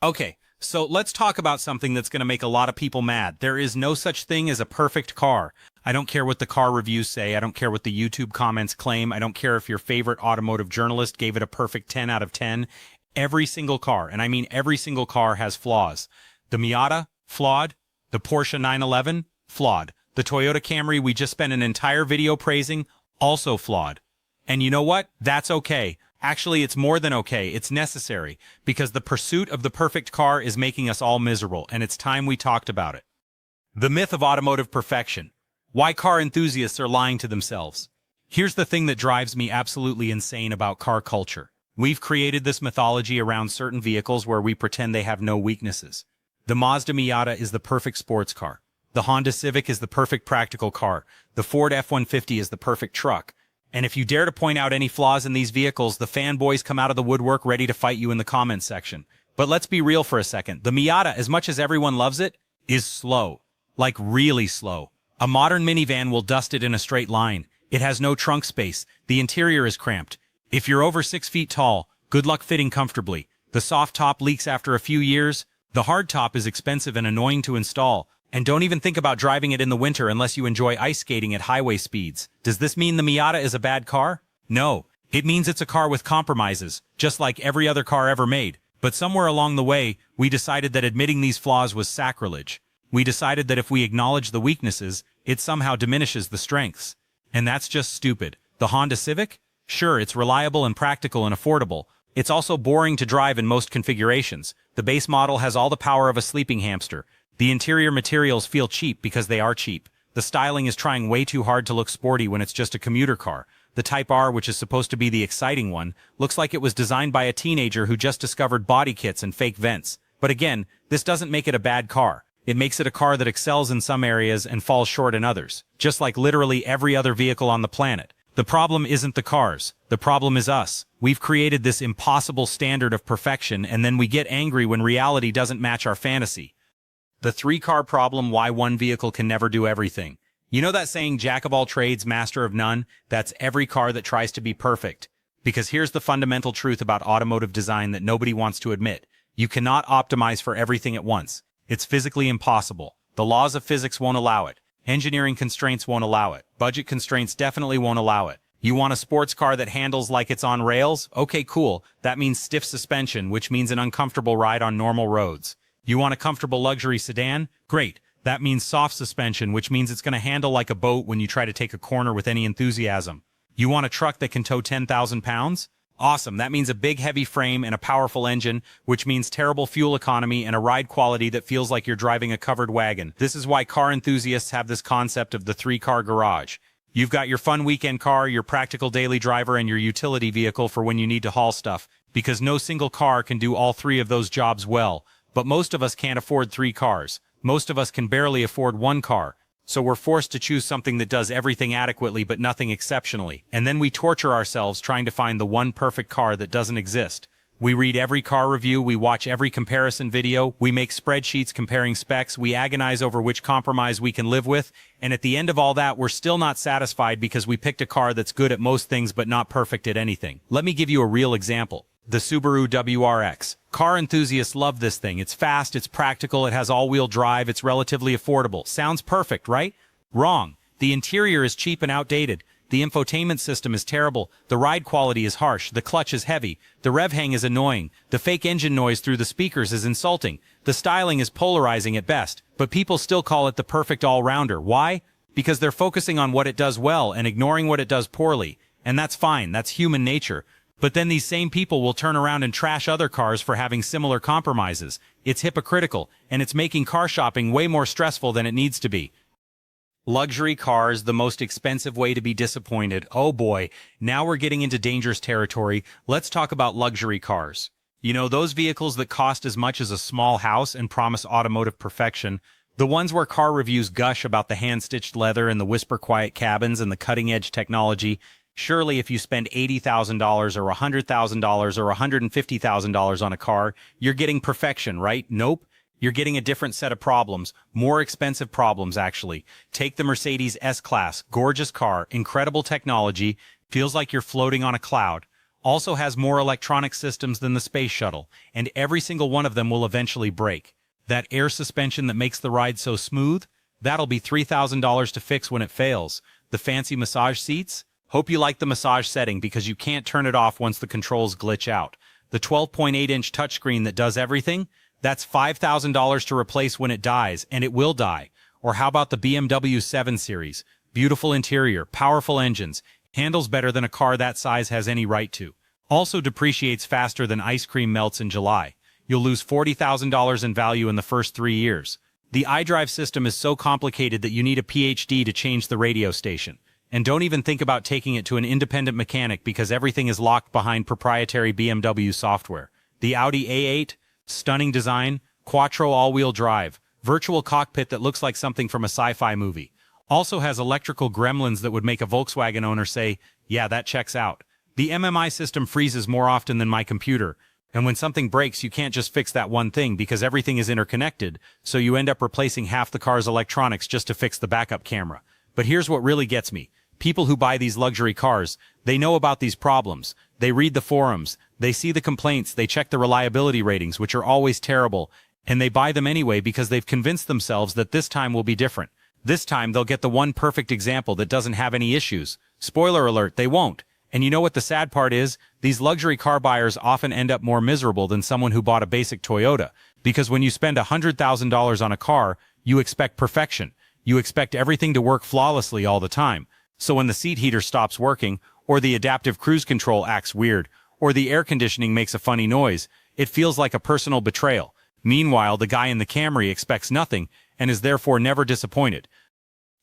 Okay, so let's talk about something that's going to make a lot of people mad. There is no such thing as a perfect car. I don't care what the car reviews say. I don't care what the YouTube comments claim. I don't care if your favorite automotive journalist gave it a perfect 10 out of 10. Every single car, and I mean every single car, has flaws. The Miata, flawed. The Porsche 911, flawed. The Toyota Camry we just spent an entire video praising, also flawed. And you know what? That's okay. Actually, it's more than okay. It's necessary, because the pursuit of the perfect car is making us all miserable, and it's time we talked about it. The myth of automotive perfection. Why car enthusiasts are lying to themselves. Here's the thing that drives me absolutely insane about car culture. We've created this mythology around certain vehicles where we pretend they have no weaknesses. The Mazda Miata is the perfect sports car. The Honda Civic is the perfect practical car. The Ford F-150 is the perfect truck. And if you dare to point out any flaws in these vehicles, the fanboys come out of the woodwork ready to fight you in the comments section. But let's be real for a second. The Miata, as much as everyone loves it, is slow. Like really slow. A modern minivan will dust it in a straight line. It has no trunk space. The interior is cramped. If you're over 6 feet tall, good luck fitting comfortably. The soft top leaks after a few years. The hard top is expensive and annoying to install. And don't even think about driving it in the winter unless you enjoy ice skating at highway speeds. Does this mean the Miata is a bad car? No. It means it's a car with compromises, just like every other car ever made. But somewhere along the way, we decided that admitting these flaws was sacrilege. We decided that if we acknowledge the weaknesses, it somehow diminishes the strengths. And that's just stupid. The Honda Civic? Sure, it's reliable and practical and affordable. It's also boring to drive in most configurations. The base model has all the power of a sleeping hamster. The interior materials feel cheap because they are cheap. The styling is trying way too hard to look sporty when it's just a commuter car. The Type R, which is supposed to be the exciting one, looks like it was designed by a teenager who just discovered body kits and fake vents. But again, this doesn't make it a bad car. It makes it a car that excels in some areas and falls short in others, just like literally every other vehicle on the planet. The problem isn't the cars. The problem is us. We've created this impossible standard of perfection, and then we get angry when reality doesn't match our fantasy. The three-car problem: why one vehicle can never do everything. You know that saying, jack of all trades, master of none? That's every car that tries to be perfect. Because here's the fundamental truth about automotive design that nobody wants to admit. You cannot optimize for everything at once. It's physically impossible. The laws of physics won't allow it. Engineering constraints won't allow it. Budget constraints definitely won't allow it. You want a sports car that handles like it's on rails? Okay, cool. That means stiff suspension, which means an uncomfortable ride on normal roads. You want a comfortable luxury sedan? Great. That means soft suspension, which means it's going to handle like a boat when you try to take a corner with any enthusiasm. You want a truck that can tow 10,000 pounds? Awesome. That means a big heavy frame and a powerful engine, which means terrible fuel economy and a ride quality that feels like you're driving a covered wagon. This is why car enthusiasts have this concept of the three-car garage. You've got your fun weekend car, your practical daily driver, and your utility vehicle for when you need to haul stuff, because no single car can do all three of those jobs well. But most of us can't afford 3 cars. Most of us can barely afford 1 car. So we're forced to choose something that does everything adequately but nothing exceptionally. And then we torture ourselves trying to find the one perfect car that doesn't exist. We read every car review, we watch every comparison video, we make spreadsheets comparing specs, we agonize over which compromise we can live with, and at the end of all that, we're still not satisfied because we picked a car that's good at most things but not perfect at anything. Let me give you a real example. The Subaru WRX. Car enthusiasts love this thing. It's fast, it's practical, it has all-wheel drive, it's relatively affordable. Sounds perfect, right? Wrong. The interior is cheap and outdated. The infotainment system is terrible. The ride quality is harsh. The clutch is heavy. The rev hang is annoying. The fake engine noise through the speakers is insulting. The styling is polarizing at best. But people still call it the perfect all-rounder. Why? Because they're focusing on what it does well and ignoring what it does poorly. And that's fine. That's human nature. But then these same people will turn around and trash other cars for having similar compromises. It's hypocritical, and it's making car shopping way more stressful than it needs to be. Luxury cars, the most expensive way to be disappointed. Oh boy, now we're getting into dangerous territory. Let's talk about luxury cars. You know, those vehicles that cost as much as a small house and promise automotive perfection. The ones where car reviews gush about the hand-stitched leather and the whisper-quiet cabins and the cutting-edge technology. Surely if you spend $80,000 or $100,000 or $150,000 on a car, you're getting perfection, right? Nope. You're getting a different set of problems, more expensive problems actually. Take the Mercedes S-Class, gorgeous car, incredible technology, feels like you're floating on a cloud. Also has more electronic systems than the space shuttle, and every single one of them will eventually break. That air suspension that makes the ride so smooth? That'll be $3,000 to fix when it fails. The fancy massage seats? Hope you like the massage setting because you can't turn it off once the controls glitch out. The 12.8-inch touchscreen that does everything? That's $5,000 to replace when it dies, and it will die. Or how about the BMW 7 Series? Beautiful interior, powerful engines, handles better than a car that size has any right to. Also depreciates faster than ice cream melts in July. You'll lose $40,000 in value in the first 3 years. The iDrive system is so complicated that you need a PhD to change the radio station. And don't even think about taking it to an independent mechanic because everything is locked behind proprietary BMW software. The Audi A8, stunning design, quattro all-wheel drive, virtual cockpit that looks like something from a sci-fi movie. Also has electrical gremlins that would make a Volkswagen owner say, yeah, that checks out. The MMI system freezes more often than my computer, and when something breaks you can't just fix that one thing because everything is interconnected, so you end up replacing half the car's electronics just to fix the backup camera. But here's what really gets me. People who buy these luxury cars, they know about these problems. They read the forums, they see the complaints, they check the reliability ratings, which are always terrible, and they buy them anyway because they've convinced themselves that this time will be different. This time they'll get the one perfect example that doesn't have any issues. Spoiler alert, they won't. And you know what the sad part is? These luxury car buyers often end up more miserable than someone who bought a basic Toyota, because when you spend $100,000 on a car, you expect perfection. You expect everything to work flawlessly all the time. So when the seat heater stops working, or the adaptive cruise control acts weird, or the air conditioning makes a funny noise, it feels like a personal betrayal. Meanwhile, the guy in the Camry expects nothing, and is therefore never disappointed.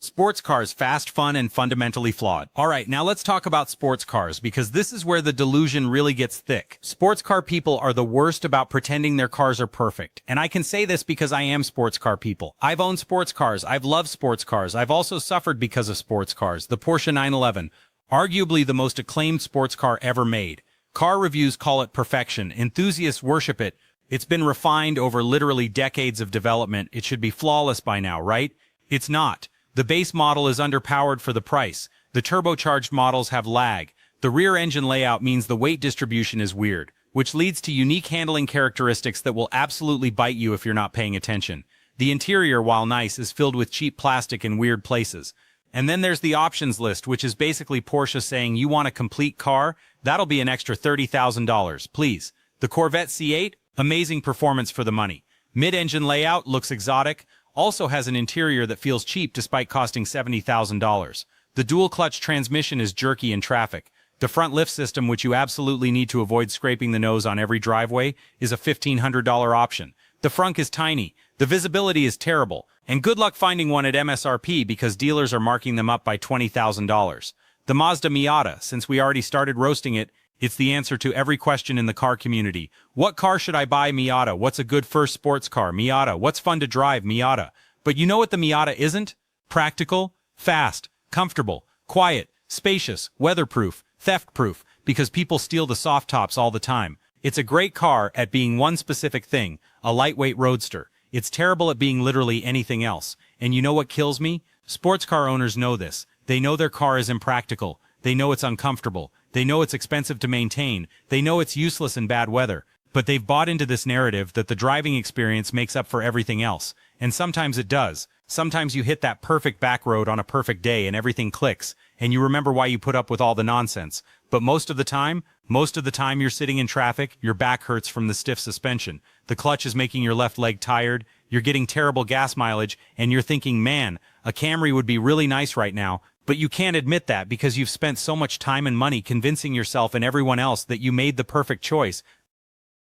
Sports cars, fast, fun, and fundamentally flawed. Alright, now let's talk about sports cars, because this is where the delusion really gets thick. Sports car people are the worst about pretending their cars are perfect. And I can say this because I am sports car people. I've owned sports cars, I've loved sports cars, I've also suffered because of sports cars. The Porsche 911, arguably the most acclaimed sports car ever made. Car reviews call it perfection, enthusiasts worship it. It's been refined over literally decades of development. It should be flawless by now, right? It's not. The base model is underpowered for the price. The turbocharged models have lag. The rear engine layout means the weight distribution is weird, which leads to unique handling characteristics that will absolutely bite you if you're not paying attention. The interior, while nice, is filled with cheap plastic in weird places. And then there's the options list, which is basically Porsche saying you want a complete car? That'll be an extra $30,000, please. The Corvette C8? Amazing performance for the money. Mid-engine layout looks exotic. Also has an interior that feels cheap despite costing $70,000. The dual-clutch transmission is jerky in traffic. The front lift system, which you absolutely need to avoid scraping the nose on every driveway, is a $1,500 option. The frunk is tiny. The visibility is terrible. And good luck finding one at MSRP because dealers are marking them up by $20,000. The Mazda Miata, since we already started roasting it, it's the answer to every question in the car community. What car should I buy? Miata. What's a good first sports car? Miata. What's fun to drive? Miata. But you know what the Miata isn't? Practical, fast, comfortable, quiet, spacious, weatherproof, theft-proof, because people steal the soft tops all the time. It's a great car at being one specific thing, a lightweight roadster. It's terrible at being literally anything else. And you know what kills me? Sports car owners know this. They know their car is impractical. They know it's uncomfortable. They know it's expensive to maintain. They know it's useless in bad weather. But they've bought into this narrative that the driving experience makes up for everything else. And sometimes it does. Sometimes you hit that perfect back road on a perfect day and everything clicks, and you remember why you put up with all the nonsense. But most of the time you're sitting in traffic, your back hurts from the stiff suspension. The clutch is making your left leg tired, you're getting terrible gas mileage, and you're thinking, man, a Camry would be really nice right now. But you can't admit that because you've spent so much time and money convincing yourself and everyone else that you made the perfect choice.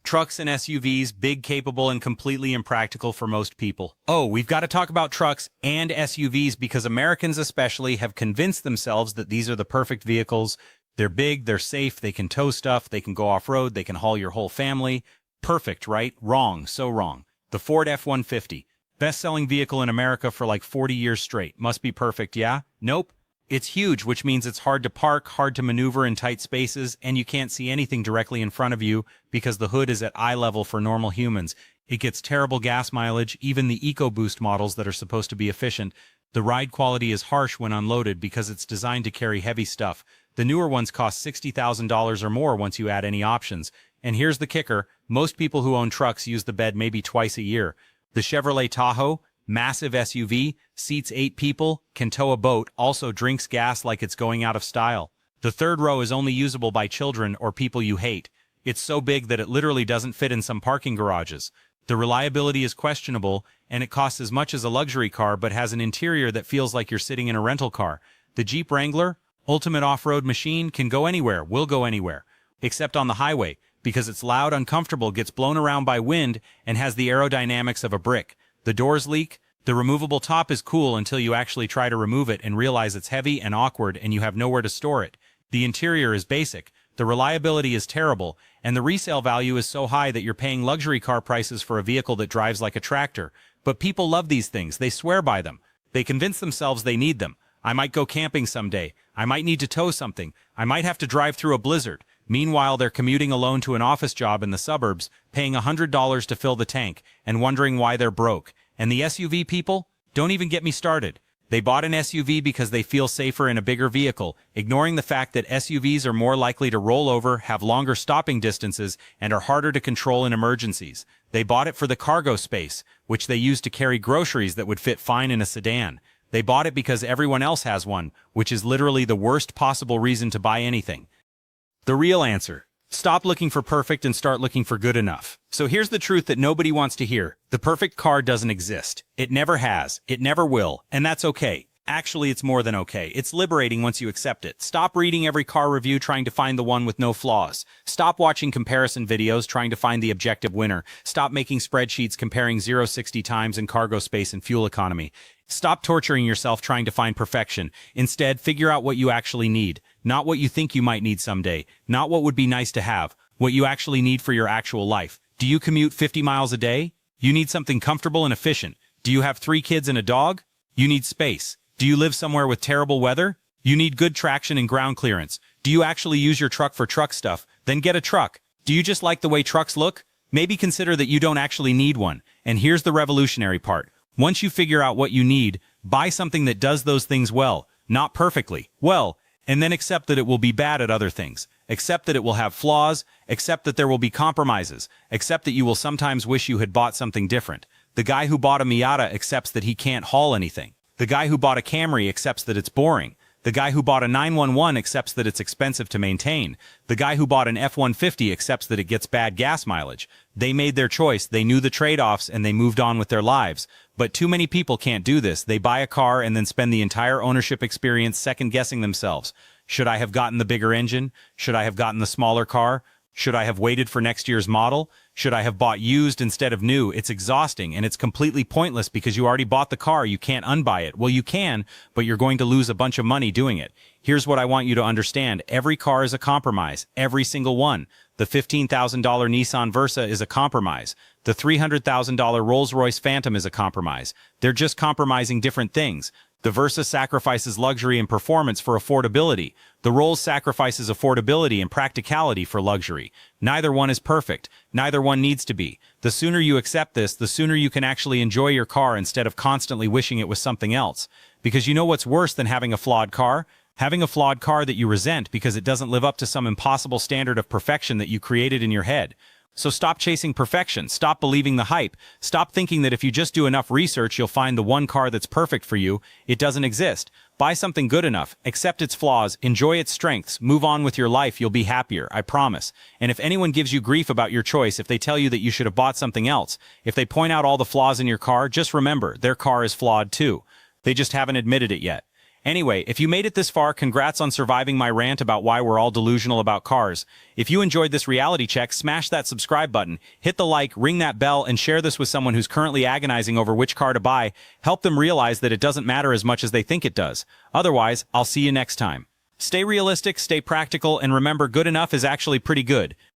Trucks and SUVs, big, capable, and completely impractical for most people. Oh, we've got to talk about trucks and SUVs because Americans especially have convinced themselves that these are the perfect vehicles. They're big, they're safe, they can tow stuff, they can go off-road, they can haul your whole family. Perfect, right? Wrong, so wrong. The Ford F-150. Best-selling vehicle in America for like 40 years straight. Must be perfect, yeah? Nope. It's huge, which means it's hard to park, hard to maneuver in tight spaces, and you can't see anything directly in front of you because the hood is at eye level for normal humans. It gets terrible gas mileage, even the EcoBoost models that are supposed to be efficient. The ride quality is harsh when unloaded because it's designed to carry heavy stuff. The newer ones cost $60,000 or more once you add any options. And here's the kicker, most people who own trucks use the bed maybe twice a year. The Chevrolet Tahoe, massive SUV, seats 8 people, can tow a boat, also drinks gas like it's going out of style. The third row is only usable by children or people you hate. It's so big that it literally doesn't fit in some parking garages. The reliability is questionable, and it costs as much as a luxury car but has an interior that feels like you're sitting in a rental car. The Jeep Wrangler, ultimate off-road machine, can go anywhere, will go anywhere, except on the highway, because it's loud, uncomfortable, gets blown around by wind, and has the aerodynamics of a brick. The doors leak. The removable top is cool until you actually try to remove it and realize it's heavy and awkward and you have nowhere to store it. The interior is basic. The reliability is terrible, and the resale value is so high that you're paying luxury car prices for a vehicle that drives like a tractor. But people love these things. They swear by them. They convince themselves they need them. I might go camping someday. I might need to tow something. I might have to drive through a blizzard. Meanwhile, they're commuting alone to an office job in the suburbs, paying $100 to fill the tank, and wondering why they're broke. And the SUV people? Don't even get me started. They bought an SUV because they feel safer in a bigger vehicle, ignoring the fact that SUVs are more likely to roll over, have longer stopping distances, and are harder to control in emergencies. They bought it for the cargo space, which they use to carry groceries that would fit fine in a sedan. They bought it because everyone else has one, which is literally the worst possible reason to buy anything. The real answer. Stop looking for perfect and start looking for good enough. So here's the truth that nobody wants to hear. The perfect car doesn't exist. It never has. It never will. And that's okay. Actually, it's more than okay. It's liberating once you accept it. Stop reading every car review trying to find the one with no flaws. Stop watching comparison videos trying to find the objective winner. Stop making spreadsheets comparing 0-60 times in cargo space and fuel economy. Stop torturing yourself trying to find perfection. Instead, figure out what you actually need. Not what you think you might need someday. Not what would be nice to have. What you actually need for your actual life. Do you commute 50 miles a day? You need something comfortable and efficient. Do you have 3 kids and a dog? You need space. Do you live somewhere with terrible weather? You need good traction and ground clearance. Do you actually use your truck for truck stuff? Then get a truck. Do you just like the way trucks look? Maybe consider that you don't actually need one. And here's the revolutionary part. Once you figure out what you need, buy something that does those things well, not perfectly, well, and then accept that it will be bad at other things. Accept that it will have flaws, accept that there will be compromises, accept that you will sometimes wish you had bought something different. The guy who bought a Miata accepts that he can't haul anything. The guy who bought a Camry accepts that it's boring. The guy who bought a 911 accepts that it's expensive to maintain. The guy who bought an F-150 accepts that it gets bad gas mileage. They made their choice, they knew the trade-offs, and they moved on with their lives. But too many people can't do this. They buy a car and then spend the entire ownership experience second-guessing themselves. Should I have gotten the bigger engine? Should I have gotten the smaller car? Should I have waited for next year's model? Should I have bought used instead of new? It's exhausting, and it's completely pointless because you already bought the car. You can't unbuy it. Well, you can, but you're going to lose a bunch of money doing it. Here's what I want you to understand. Every car is a compromise. Every single one. The $15,000 Nissan Versa is a compromise. The $300,000 Rolls-Royce Phantom is a compromise. They're just compromising different things. The Versa sacrifices luxury and performance for affordability. The Rolls sacrifices affordability and practicality for luxury. Neither one is perfect. Neither one needs to be. The sooner you accept this, the sooner you can actually enjoy your car instead of constantly wishing it was something else. Because you know what's worse than having a flawed car? Having a flawed car that you resent because it doesn't live up to some impossible standard of perfection that you created in your head. So stop chasing perfection. Stop believing the hype. Stop thinking that if you just do enough research, you'll find the one car that's perfect for you. It doesn't exist. Buy something good enough. Accept its flaws. Enjoy its strengths. Move on with your life. You'll be happier. I promise. And if anyone gives you grief about your choice, if they tell you that you should have bought something else, if they point out all the flaws in your car, just remember, their car is flawed too. They just haven't admitted it yet. Anyway, if you made it this far, congrats on surviving my rant about why we're all delusional about cars. If you enjoyed this reality check, smash that subscribe button, hit the like, ring that bell, and share this with someone who's currently agonizing over which car to buy. Help them realize that it doesn't matter as much as they think it does. Otherwise, I'll see you next time. Stay realistic, stay practical, and remember, good enough is actually pretty good.